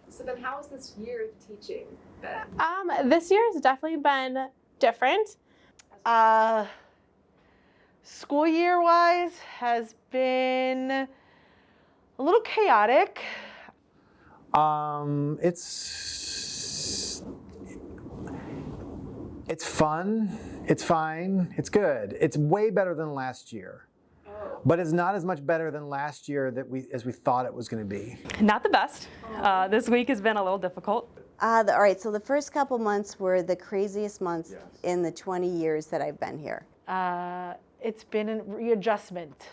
So then how has this year of teaching been? This year has definitely been different. School year wise has been a little chaotic. It's fun, it's fine, it's good. It's way better than last year. But it's not as much better than last year as we thought it was going to be. Not the best. This week has been a little difficult. All right, so the first couple months were the craziest months in the 20 years that I've been here. It's been a readjustment,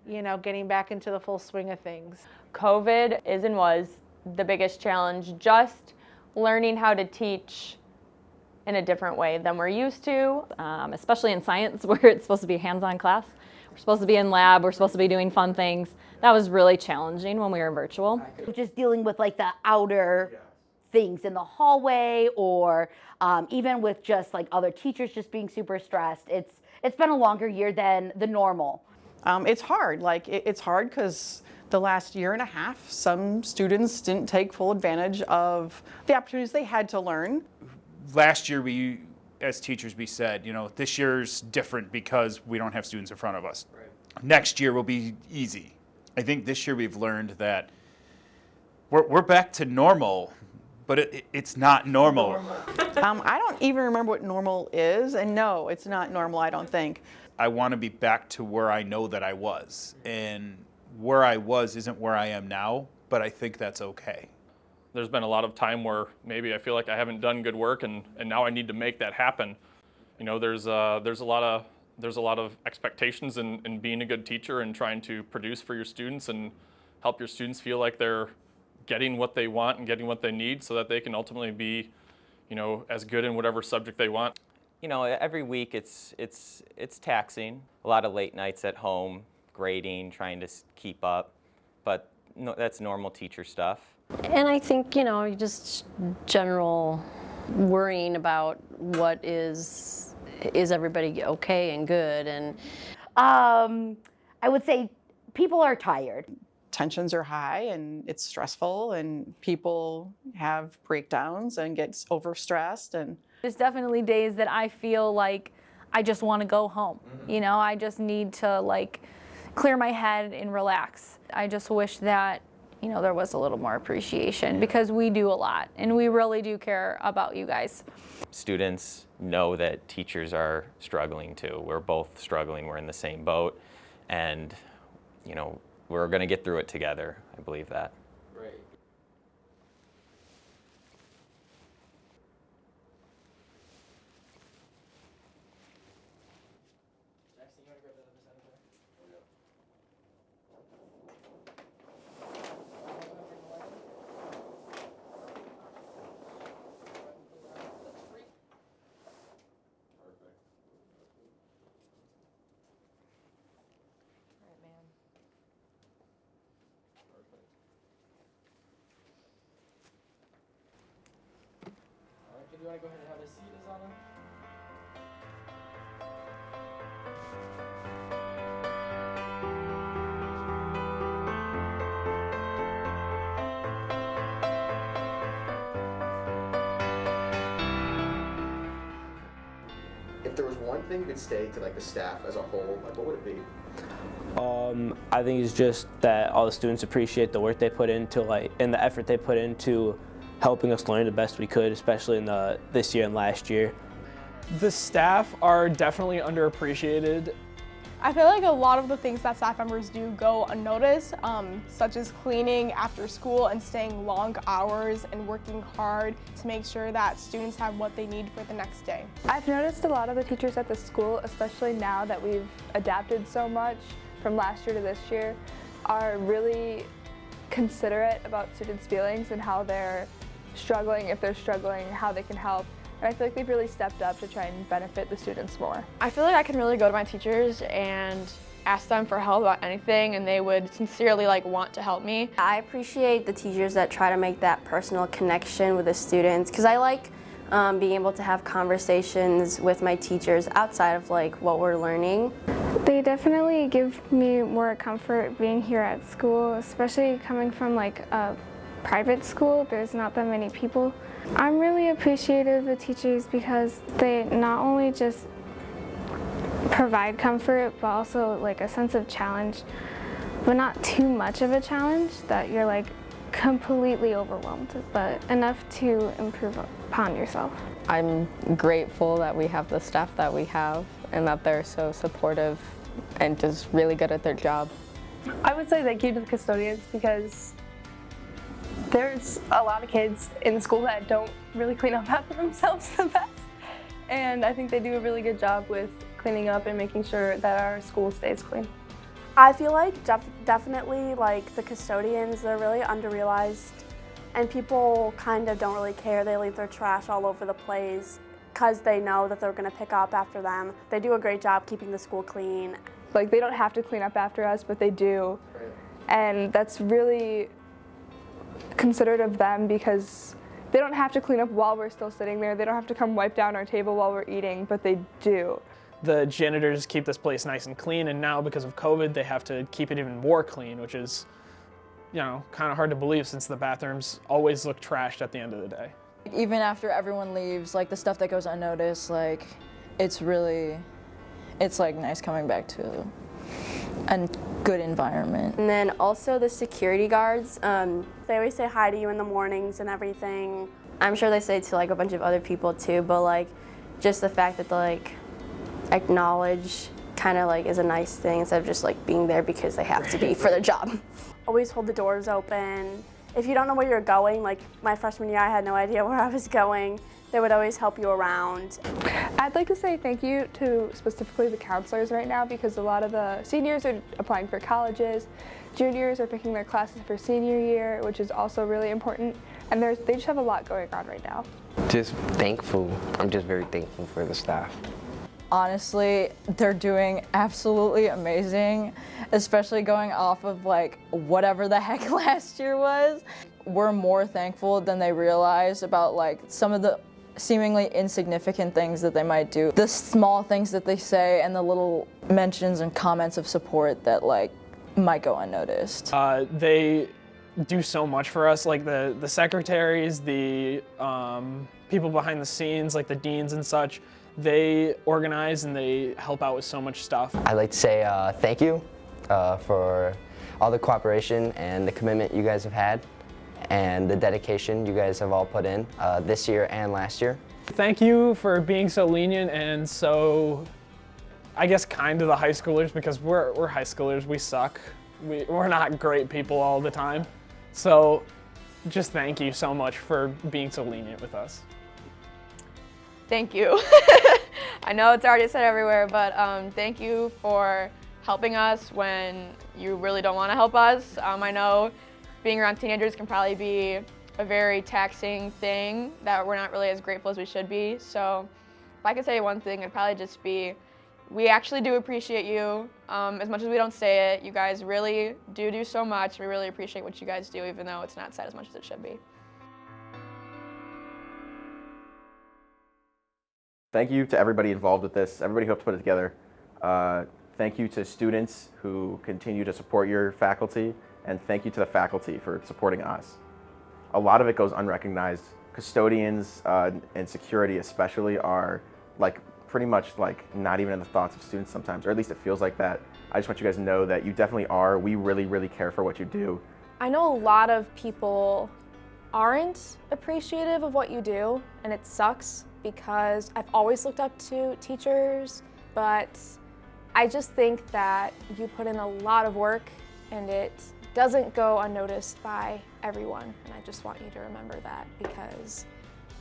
getting back into the full swing of things. COVID is and was the biggest challenge, just learning how to teach in a different way than we're used to, especially in science where it's supposed to be a hands-on class. We're supposed to be in lab, we're supposed to be doing fun things. That was really challenging when we were virtual. Just dealing with like the outer things in the hallway, or even with just like other teachers just being super stressed. It's been a longer year than the normal. It's hard. It's hard because the last year and a half, some students didn't take full advantage of the opportunities they had to learn. Last year, we, as teachers, we said, this year's different because we don't have students in front of us. Right. Next year will be easy. I think this year we've learned that we're back to normal, but it's not normal. I don't even remember what normal is, and no, it's not normal, I don't think. I want to be back to where I know that I was, and where I was isn't where I am now, but I think that's okay. There's been a lot of time where maybe I feel like I haven't done good work, and now I need to make that happen. There's a lot of expectations in being a good teacher and trying to produce for your students and help your students feel like they're getting what they want and getting what they need so that they can ultimately be, as good in whatever subject they want. Every week it's taxing. A lot of late nights at home, grading, trying to keep up, but no, that's normal teacher stuff. And I think, just general worrying about what is everybody okay and good, and I would say people are tired. Tensions are high and it's stressful, and people have breakdowns and get overstressed. And There's definitely days that I feel like I just want to go home. I just need to clear my head and relax. I just wish that there was a little more appreciation, because we do a lot and we really do care about you guys. Students know that teachers are struggling too. We're both struggling, we're in the same boat, and we're going to get through it together. I believe that. Right. Jaxsen, you want to grab that other side of there? Do you want to go ahead and have a seat, Azana? If there was one thing you could say to the staff as a whole, what would it be? I think it's just that all the students appreciate the work they put into and the effort they put into helping us learn the best we could, especially in this year and last year. The staff are definitely underappreciated. I feel like a lot of the things that staff members do go unnoticed, such as cleaning after school and staying long hours and working hard to make sure that students have what they need for the next day. I've noticed a lot of the teachers at the school, especially now that we've adapted so much from last year to this year, are really considerate about students' feelings and how they're struggling, if they're struggling, how they can help. And I feel like they've really stepped up to try and benefit the students more. I feel like I can really go to my teachers and ask them for help about anything, and they would sincerely want to help me. I appreciate the teachers that try to make that personal connection with the students, because I like being able to have conversations with my teachers outside of what we're learning. They definitely give me more comfort being here at school, especially coming from a private school, there's not that many people. I'm really appreciative of teachers because they not only just provide comfort, but also like a sense of challenge, but not too much of a challenge that you're like completely overwhelmed, but enough to improve upon yourself. I'm grateful that we have the staff that we have and that they're so supportive and just really good at their job. I would say thank you to the custodians because there's a lot of kids in the school that don't really clean up after themselves the best. And I think they do a really good job with cleaning up and making sure that our school stays clean. I feel like definitely like the custodians, they're really underrealized and people kind of don't really care. They leave their trash all over the place because they know that they're going to pick up after them. They do a great job keeping the school clean. Like they don't have to clean up after us, but they do. And that's really considerate of them because they don't have to clean up while we're still sitting there. They don't have to come wipe down our table while we're eating, but they do. The janitors keep this place nice and clean, and now because of COVID, they have to keep it even more clean, which is, you know, kind of hard to believe since the bathrooms always look trashed at the end of the day. Even after everyone leaves, like the stuff that goes unnoticed, like it's like nice coming back to a good environment. And then also the security guards, they always say hi to you in the mornings and everything. I'm sure they say it to like a bunch of other people too, but like just the fact that they like acknowledge kind of like is a nice thing instead of just like being there because they have to be for their job. Always hold the doors open. If you don't know where you're going, like my freshman year I had no idea where I was going, they would always help you around. I'd like to say thank you to specifically the counselors right now because a lot of the seniors are applying for colleges, juniors are picking their classes for senior year, which is also really important, and they just have a lot going on right now. Just thankful. I'm just very thankful for the staff. Honestly, they're doing absolutely amazing, especially going off of like whatever the heck last year was. We're more thankful than they realize about like some of the seemingly insignificant things that they might do. The small things that they say and the little mentions and comments of support that like might go unnoticed. They do so much for us, like the secretaries, the people behind the scenes, like the deans and such. They organize and they help out with so much stuff. I'd like to say thank you for all the cooperation and the commitment you guys have had and the dedication you guys have all put in this year and last year. Thank you for being so lenient and so, I guess, kind to the high schoolers because we're high schoolers, we suck. We're not great people all the time. So just thank you so much for being so lenient with us. Thank you. I know it's already said everywhere, but thank you for helping us when you really don't want to help us. I know being around teenagers can probably be a very taxing thing that we're not really as grateful as we should be. So if I could say one thing, it'd probably just be, we actually do appreciate you. As much as we don't say it, you guys really do so much. We really appreciate what you guys do, even though it's not said as much as it should be. Thank you to everybody involved with this, everybody who helped put it together. Thank you to students who continue to support your faculty, and thank you to the faculty for supporting us. A lot of it goes unrecognized. Custodians and security especially are like pretty much like not even in the thoughts of students sometimes, or at least it feels like that. I just want you guys to know that you definitely are. We really, really care for what you do. I know a lot of people aren't appreciative of what you do, and it sucks because I've always looked up to teachers, but I just think that you put in a lot of work and it doesn't go unnoticed by everyone, and I just want you to remember that because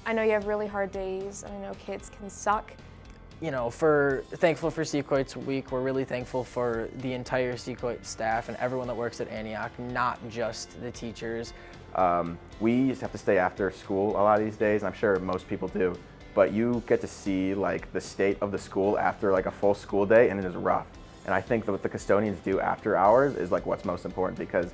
I know you have really hard days and I know kids can suck. You know, thankful for Sequoits Week. We're really thankful for the entire Sequoit staff and everyone that works at Antioch, not just the teachers. We used to have to stay after school a lot of these days. I'm sure most people do, but you get to see like the state of the school after like a full school day, and it is rough. And I think that what the custodians do after hours is like what's most important, because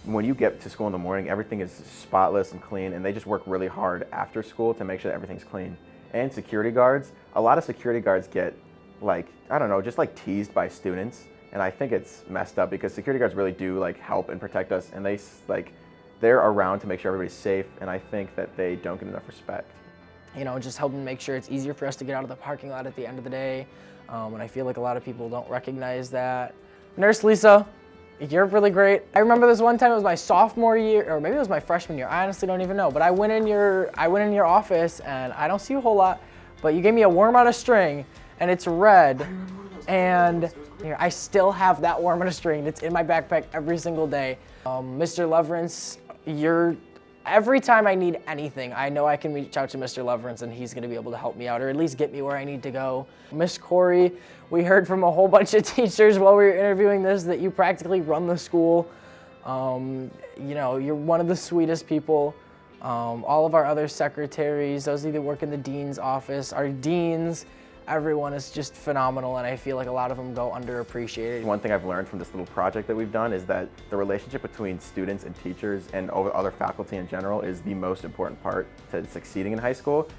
when you get to school in the morning, everything is spotless and clean, and they just work really hard after school to make sure that everything's clean. And security guards, a lot of security guards get like, I don't know, just like teased by students. And I think it's messed up because security guards really do like help and protect us, and they like they're around to make sure everybody's safe, and I think that they don't get enough respect. You know, just helping make sure it's easier for us to get out of the parking lot at the end of the day. And I feel like a lot of people don't recognize that. Nurse Lisa, you're really great. I remember this one time, it was my sophomore year, or maybe it was my freshman year. I honestly don't even know. But I went in your office, and I don't see you a whole lot, but you gave me a worm on a string, and it's red. And here, I still have that worm on a string. It's in my backpack every single day. Mr. Leverance, every time I need anything, I know I can reach out to Mr. Leverance and he's gonna be able to help me out, or at least get me where I need to go. Miss Corey, we heard from a whole bunch of teachers while we were interviewing this that you practically run the school. You know, you're one of the sweetest people. All of our other secretaries, those of you that work in the dean's office, our deans, everyone is just phenomenal, and I feel like a lot of them go underappreciated. One thing I've learned from this little project that we've done is that the relationship between students and teachers and other faculty in general is the most important part to succeeding in high school.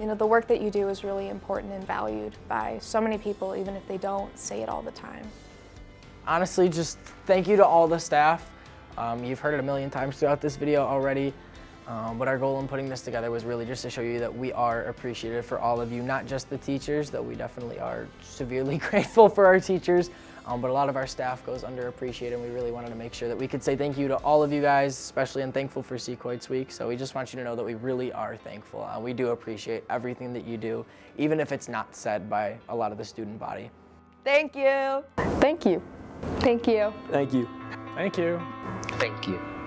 You know, the work that you do is really important and valued by so many people, even if they don't say it all the time. Honestly, just thank you to all the staff. You've heard it a million times throughout this video already. But our goal in putting this together was really just to show you that we are appreciative for all of you, not just the teachers, though we definitely are severely grateful for our teachers, but a lot of our staff goes underappreciated, and we really wanted to make sure that we could say thank you to all of you guys, especially and thankful for Sequoits Week. So we just want you to know that we really are thankful. We do appreciate everything that you do, even if it's not said by a lot of the student body. Thank you. Thank you. Thank you. Thank you. Thank you. Thank you.